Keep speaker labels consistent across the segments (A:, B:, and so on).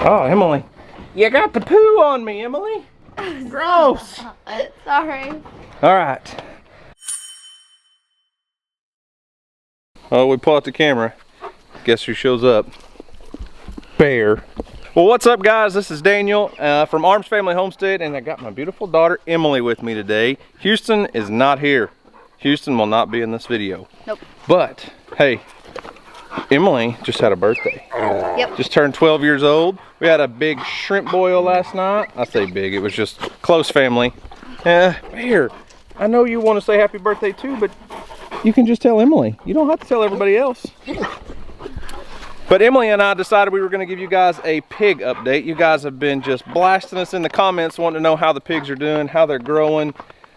A: Oh, Emily, you got the poo on me, Emily. Gross.
B: Sorry.
A: All right. Oh, we pull out the camera. Guess who shows up? Bear. Well, what's up, guys? This is Daniel from Arms Family Homestead, and I got my beautiful daughter Emily with me today. Houston is not here. Houston will not be in this video.
B: Nope.
A: But hey, Emily just had a birthday.
B: Yep.
A: Just turned 12 years old. We had a big shrimp boil last night. I say big, it was just close family. Bear, I know you want to say happy birthday too, but you can just tell Emily. You don't have to tell everybody else. But Emily and I decided we were going to give you guys a pig update. You guys have been just blasting us in the comments wanting to know how the pigs are doing, how they're growing.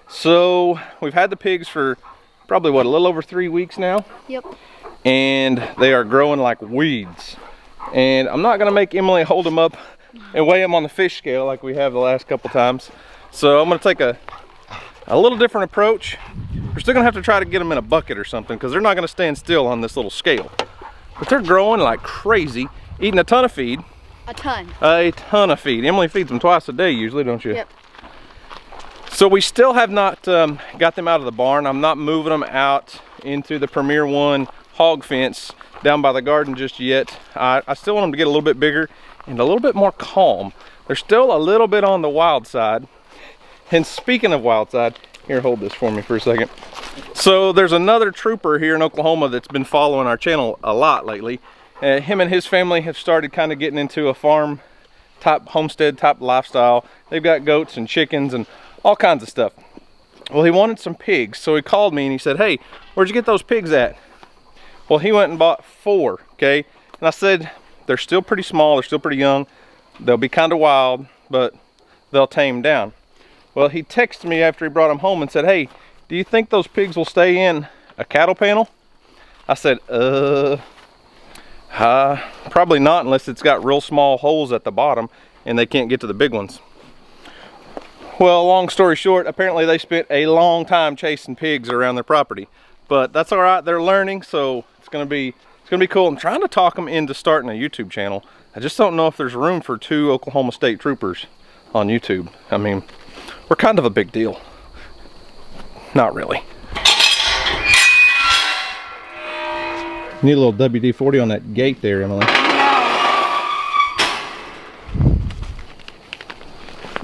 A: So we've had the pigs for probably, what, a little over 3 weeks now?
B: Yep.
A: And they are growing like weeds. And I'm not going to make Emily hold them up and weigh them on the fish scale like we have the last couple times. So I'm going to take a little different approach. We're still going to have to try to get them in a bucket or something because they're not going to stand still on this little scale. But they're growing like crazy, eating a ton of feed.
B: A ton.
A: A ton of feed. Emily feeds them twice a day usually, don't you?
B: Yep.
A: So we still have not got them out of the barn. I'm not moving them out into the Premier One hog fence down by the garden just yet. I still want them to get a little bit bigger and a little bit more calm. They're still a little bit on the wild side. And speaking of wild side, here, hold this for me for a second. So there's another trooper here in Oklahoma that's been following our channel a lot lately. Him and his family have started kind of getting into a farm type, homestead type lifestyle. They've got goats and chickens and all kinds of stuff. Well, he wanted some pigs, so he called me and he said, hey, where'd you get those pigs at? Well, he went and bought 4, okay? And I said, they're still pretty small, they're still pretty young. They'll be kind of wild, but they'll tame down. Well, he texted me after he brought them home and said, hey, do you think those pigs will stay in a cattle panel? I said, probably not unless it's got real small holes at the bottom and they can't get to the big ones. Well, long story short, apparently they spent a long time chasing pigs around their property. But that's all right, they're learning, so it's gonna be cool. I'm trying to talk them into starting a YouTube channel. I just don't know if there's room for 2 Oklahoma State troopers on YouTube. I mean, we're kind of a big deal. Not really. Need a little WD-40 on that gate there, Emily.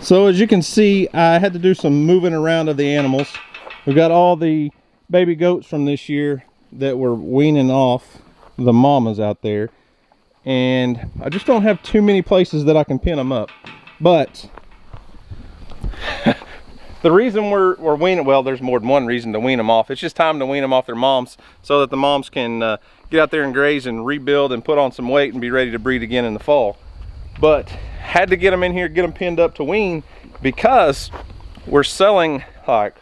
A: So as you can see, I had to do some moving around of the animals. We've got all the baby goats from this year that we're weaning off the mamas out there. And I just don't have too many places that I can pin them up. But the reason we're weaning, well, there's more than one reason to wean them off. It's just time to wean them off their moms so that the moms can get out there and graze and rebuild and put on some weight and be ready to breed again in the fall. But had to get them in here, get them pinned up to wean because we're selling, like,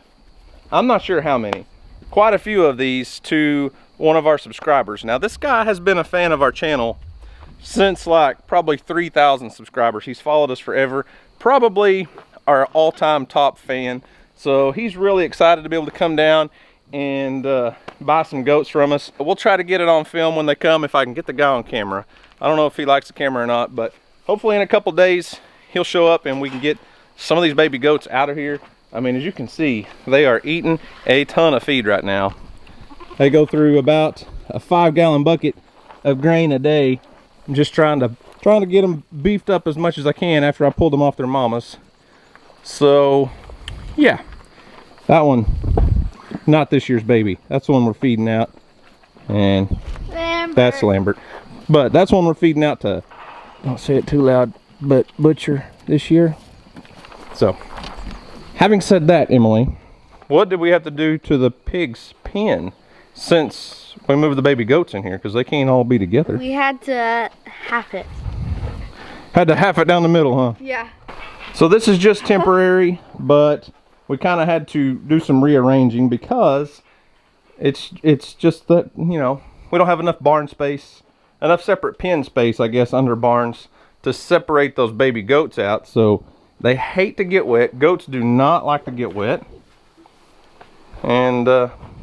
A: I'm not sure how many, quite a few of these to one of our subscribers. Now, this guy has been a fan of our channel since like probably 3,000 subscribers. He's followed us forever, probably our all-time top fan. So he's really excited to be able to come down and buy some goats from us. We'll try to get it on film when they come if I can get the guy on camera. I don't know if he likes the camera or not, but hopefully in a couple days he'll show up and we can get some of these baby goats out of here. I mean, as you can see, they are eating a ton of feed right now. They go through about a 5-gallon bucket of grain a day. I'm just trying to get them beefed up as much as I can after I pulled them off their mamas. So yeah, that one, not this year's baby. That's the one we're feeding out, and Lambert. That's Lambert. But that's one we're feeding out to, don't say it too loud, but Butcher this year. So having said that, Emily, what did we have to do to the pig's pen since we moved the baby goats in here? Because they can't all be together.
B: We had to half it.
A: Had to half it down the middle, huh?
B: Yeah.
A: So this is just temporary, but we kind of had to do some rearranging because it's just that, you know, we don't have enough barn space, enough separate pen space, I guess, under barns to separate those baby goats out. So they hate to get wet. Goats do not like to get wet. And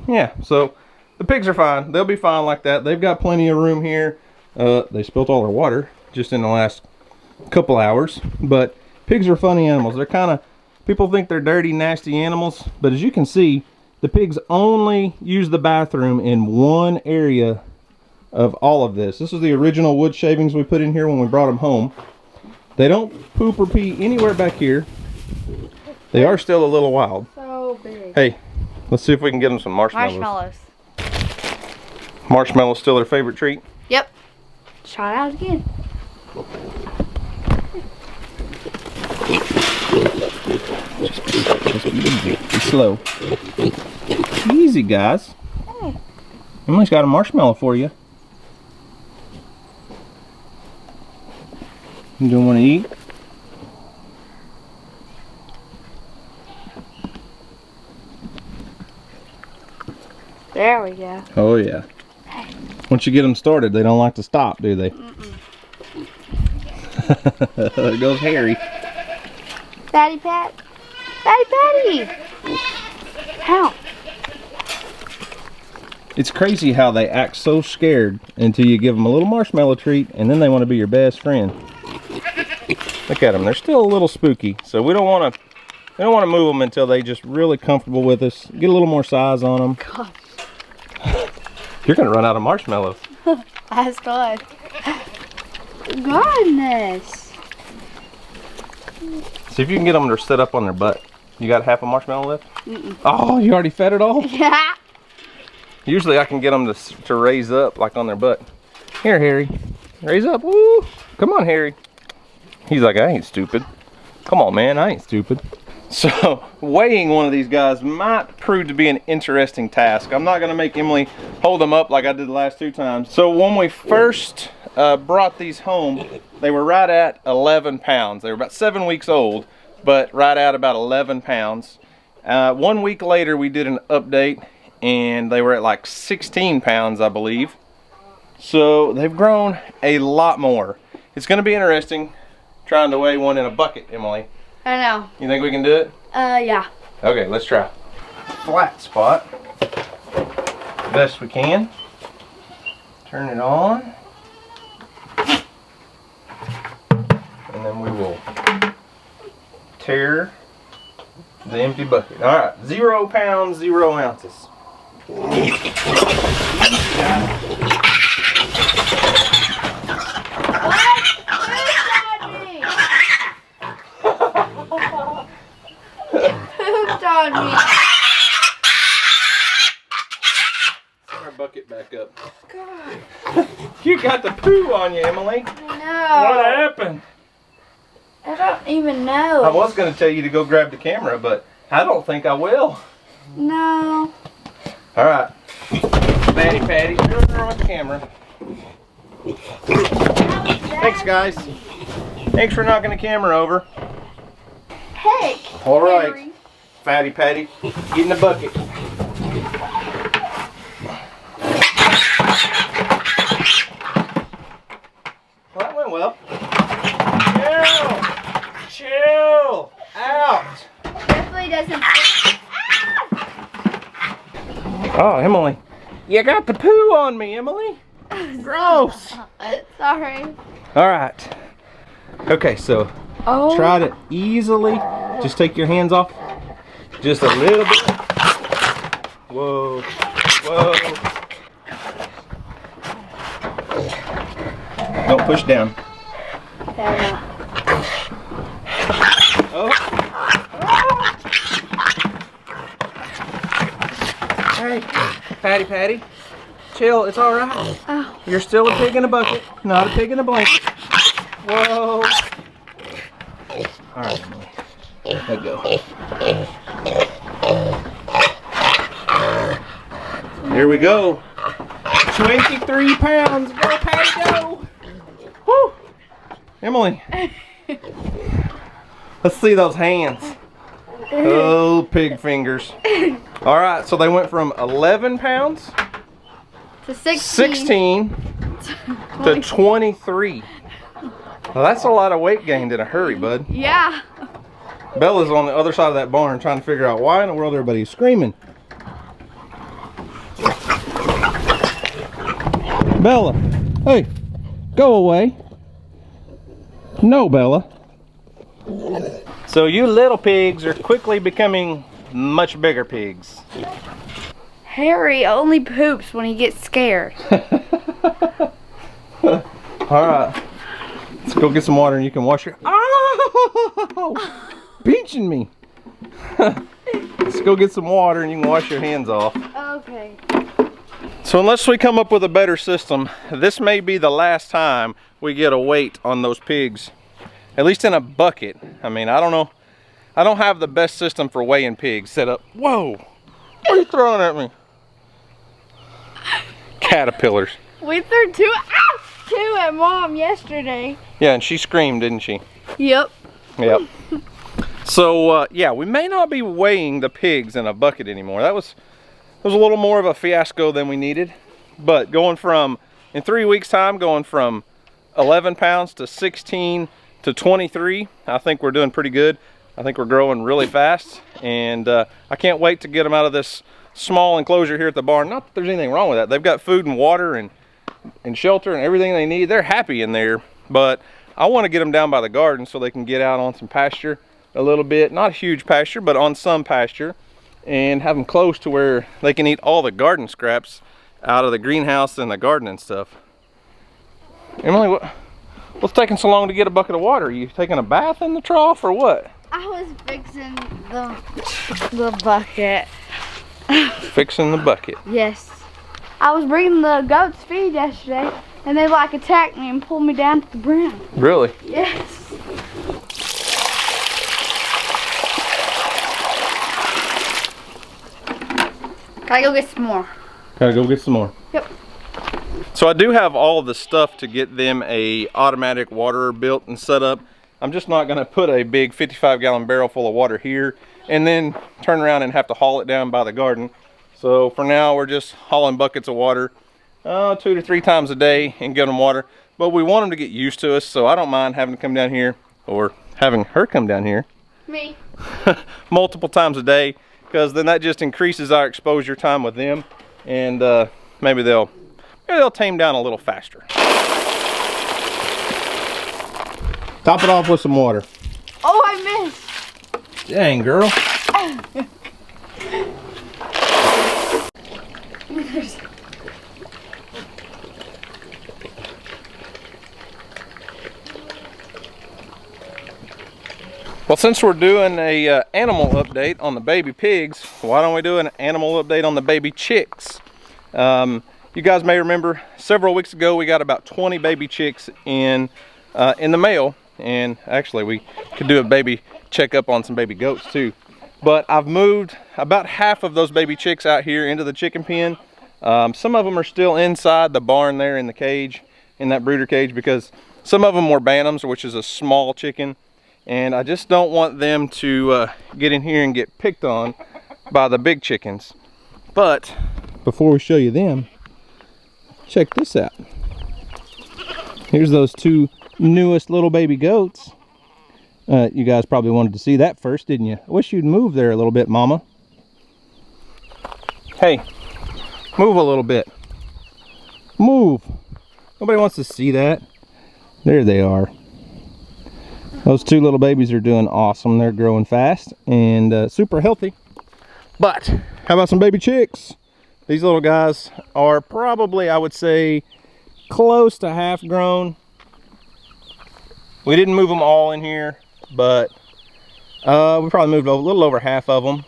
A: yeah, so the pigs are fine. They'll be fine like that. They've got plenty of room here. They spilt all their water just in the last couple hours. But pigs are funny animals. They're kind of, people think they're dirty, nasty animals, but as you can see, the pigs only use the bathroom in one area of all of this. This is the original wood shavings we put in here when we brought them home. They don't poop or pee anywhere back here. They are still a little wild.
B: So big.
A: Hey, let's see if we can get them some marshmallows. Marshmallows still their favorite treat?
B: Yep. Try it out again.
A: Just be easy. Be slow. Easy, guys.
B: Hey.
A: Emily's got a marshmallow for you. You don't want to eat?
B: There we go.
A: Oh yeah. Once you get them started, they don't like to stop, do they? There goes Harry.
B: Fatty Pat. Fatty Patty. How?
A: It's crazy how they act so scared until you give them a little marshmallow treat, and then they want to be your best friend. Look at them; they're still a little spooky, so we don't want to move them until they just really comfortable with us. Get a little more size on them.
B: Gosh.
A: You're gonna run out of marshmallows.
B: That's good. Goodness.
A: See if you can get them to sit up on their butt. You got half a marshmallow left?
B: Mm-mm.
A: Oh, you already fed it all?
B: Yeah.
A: Usually I can get them to raise up like on their butt. Here, Harry. Raise up. Woo! Come on, Harry. He's like, I ain't stupid. Come on, man. I ain't stupid. So, weighing one of these guys might prove to be an interesting task. I'm not going to make Emily hold them up like I did the last 2 times. So, when we first brought these home, they were right at 11 pounds. They were about 7 weeks old, but right at about 11 pounds. 1 week later, we did an update, and they were at like 16 pounds, I believe. So, they've grown a lot more. It's going to be interesting trying to weigh one in a bucket, Emily.
B: I know.
A: You think we can do it?
B: Yeah.
A: Okay, let's try. Flat spot. Best we can. Turn it on. And then we will tear the empty bucket. Alright, 0 pounds, 0 ounces.
B: On me.
A: Put our bucket back up.
B: God.
A: You got the poo on you, Emily.
B: No.
A: What happened?
B: I don't even know.
A: I was going to tell you to go grab the camera, but I don't think I will.
B: No.
A: All right. Fatty Patty, you're on the camera. Thanks, guys. Thanks for knocking the camera over.
B: Heck.
A: All right.
B: Harry.
A: Fatty Patty, get in the bucket. Well, that went well. Chill! Chill! Out!
B: Definitely doesn't.
A: Oh, Emily. You got the poo on me, Emily. Gross.
B: Sorry.
A: All right. Okay, so try to easily just take your hands off. Just a little bit. Whoa. Whoa. Don't push down. Oh. Hey, Patty Patty. Chill, it's all right.
B: Oh.
A: You're still a pig in a bucket, not a pig in a blanket. Whoa. All right, Emily. Let go. Here we go. 23 pounds. Go, Patty, go. Woo. Emily. Let's see those hands. Oh, pig fingers. All right, so they went from 11 pounds
B: To 16.
A: to 23. Well, that's a lot of weight gained in a hurry, bud.
B: Yeah.
A: Bella's on the other side of that barn trying to figure out why in the world everybody's screaming. Bella, hey, go away. No, Bella. So you little pigs are quickly becoming much bigger pigs.
B: Harry only poops when he gets scared.
A: Alright. Let's go get some water and you can wash your... Oh! Pinching me. Let's go get some water and you can wash your hands off.
B: Okay.
A: So unless we come up with a better system, this may be the last time we get a weight on those pigs. At least in a bucket. I mean, I don't know. I don't have the best system for weighing pigs set up. Whoa! What are you throwing at me? Caterpillars.
B: We threw two at Mom yesterday.
A: Yeah, and she screamed, didn't she?
B: Yep.
A: Yep. So, yeah, we may not be weighing the pigs in a bucket anymore. It was a little more of a fiasco than we needed. But going from, in 3 weeks' time, going from 11 pounds to 16 to 23, I think we're doing pretty good. I think we're growing really fast. And I can't wait to get them out of this small enclosure here at the barn. Not that there's anything wrong with that. They've got food and water and shelter and everything they need. They're happy in there. But I want to get them down by the garden so they can get out on some pasture a little bit. Not a huge pasture, but on some pasture. And have them close to where they can eat all the garden scraps out of the greenhouse and the garden and stuff. Emily, what's taking so long to get a bucket of water? Are you taking a bath in the trough or what?
B: I was fixing the bucket.
A: Fixing the bucket.
B: Yes. I was bringing the goats feed yesterday, and they like attacked me and pulled me down to the ground.
A: Really?
B: Yes. Gotta go get some more.
A: Gotta go get some more.
B: Yep.
A: So I do have all of the stuff to get them a automatic waterer built and set up. I'm just not gonna put a big 55-gallon barrel full of water here and then turn around and have to haul it down by the garden. So for now, we're just hauling buckets of water 2 to 3 times a day and get them water. But we want them to get used to us, so I don't mind having to come down here or having her come down here.
B: Me.
A: Multiple times a day, because then that just increases our exposure time with them, and maybe they'll tame down a little faster. Top it off with some water.
B: Oh, I missed.
A: Dang, girl. Well, since we're doing a animal update on the baby pigs, why don't we do an animal update on the baby chicks? You guys may remember several weeks ago we got about 20 baby chicks in the mail, and actually we could do a baby checkup on some baby goats too. But I've moved about half of those baby chicks out here into the chicken pen. Some of them are still inside the barn there in the cage, in that brooder cage, because some of them were bantams, which is a small chicken. And I just don't want them to get in here and get picked on by the big chickens. But before we show you them, check this out. Here's those 2 newest little baby goats. You guys probably wanted to see that first, didn't you? I wish you'd move there a little bit, Mama. Hey, move a little bit. Move. Nobody wants to see that. There they are. Those 2 little babies are doing awesome. They're growing fast and super healthy. But how about some baby chicks? These little guys are probably, I would say, close to half grown. We didn't move them all in here, but we probably moved a little over half of them.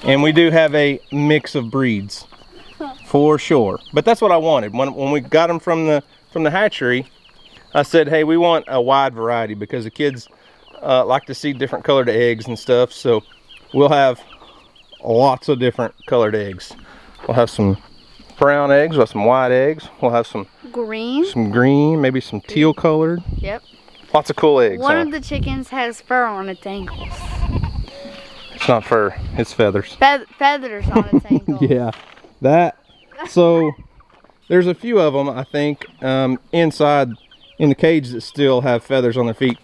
A: And we do have a mix of breeds for sure. But that's what I wanted. When we got them from the hatchery, I said, hey, we want a wide variety because the kids like to see different colored eggs and stuff. So we'll have lots of different colored eggs. We'll have some brown eggs, we'll have some white eggs, we'll have some green, maybe some teal colored.
B: Yep.
A: Lots of cool eggs.
B: One of the chickens has fur on its ankles.
A: It's not fur, it's feathers.
B: Feathers on its ankles.
A: Yeah, that. So there's a few of them, I think, inside in the cage that still have feathers on their feet.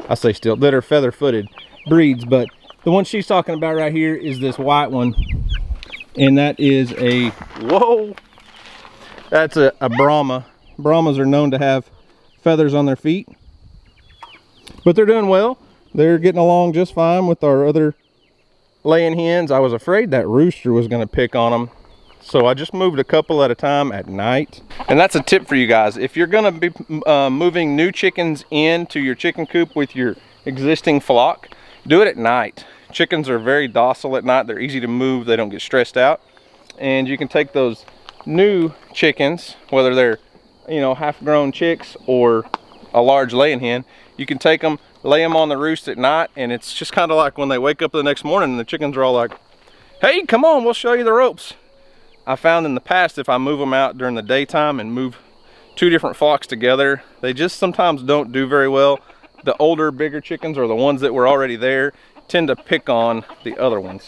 A: I say still, that are feather-footed breeds, but the one she's talking about right here is this white one, and that is a, whoa, that's a Brahma. Brahmas are known to have feathers on their feet. But they're doing well. They're getting along just fine with our other laying hens. I was afraid that rooster was going to pick on them, so I just moved a couple at a time at night. And that's a tip for you guys. If you're going to be moving new chickens into your chicken coop with your existing flock, do it at night. Chickens are very docile at night. They're easy to move. They don't get stressed out. And you can take those new chickens, whether they're, you know, half-grown chicks or a large laying hen, you can take them, lay them on the roost at night, and it's just kind of like when they wake up the next morning and the chickens are all like, hey, come on, we'll show you the ropes. I found in the past, if I move them out during the daytime and move two different flocks together, they just sometimes don't do very well. The older, bigger chickens, or the ones that were already there, tend to pick on the other ones.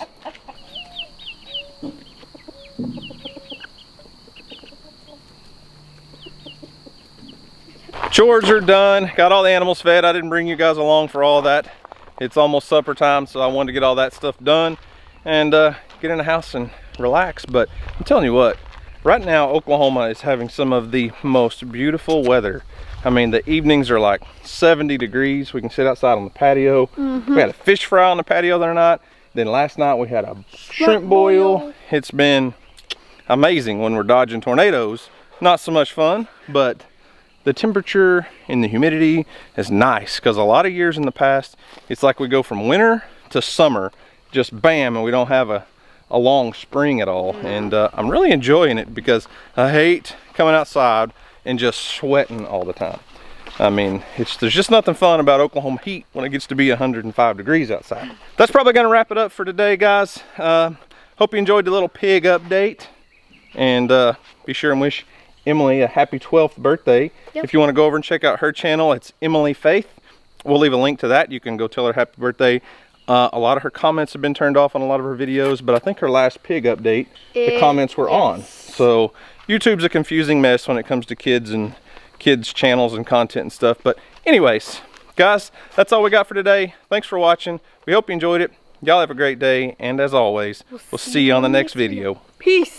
A: Chores are done. Got all the animals fed. I didn't bring you guys along for all that. It's almost supper time, so I wanted to get all that stuff done and get in the house and relax. But I'm telling you what, right now Oklahoma is having some of the most beautiful weather. I mean, the evenings are like 70 degrees. We can sit outside on the patio. We had a fish fry on the patio the other night. Then last night we had a shrimp boil. It's been amazing when we're dodging tornadoes. Not so much fun, but the temperature and the humidity is nice, because a lot of years in the past, it's like we go from winter to summer, just bam, and we don't have a long spring at all. And I'm really enjoying it, because I hate coming outside and just sweating all the time. I mean, there's just nothing fun about Oklahoma heat when it gets to be 105 degrees outside. That's probably gonna wrap it up for today, guys. Hope you enjoyed the little pig update, and be sure and wish Emily a happy 12th birthday. If you want to go over and check out her channel, it's Emily Faith. We'll leave a link to that. You can go tell her happy birthday. A lot of her comments have been turned off on a lot of her videos, but I think her last pig update, the comments were on. So YouTube's a confusing mess when it comes to kids and kids channels and content and stuff. But anyways, guys, that's all we got for today. Thanks for watching. We hope you enjoyed it. Y'all have a great day, and as always, we'll see you on the next video.
B: Peace.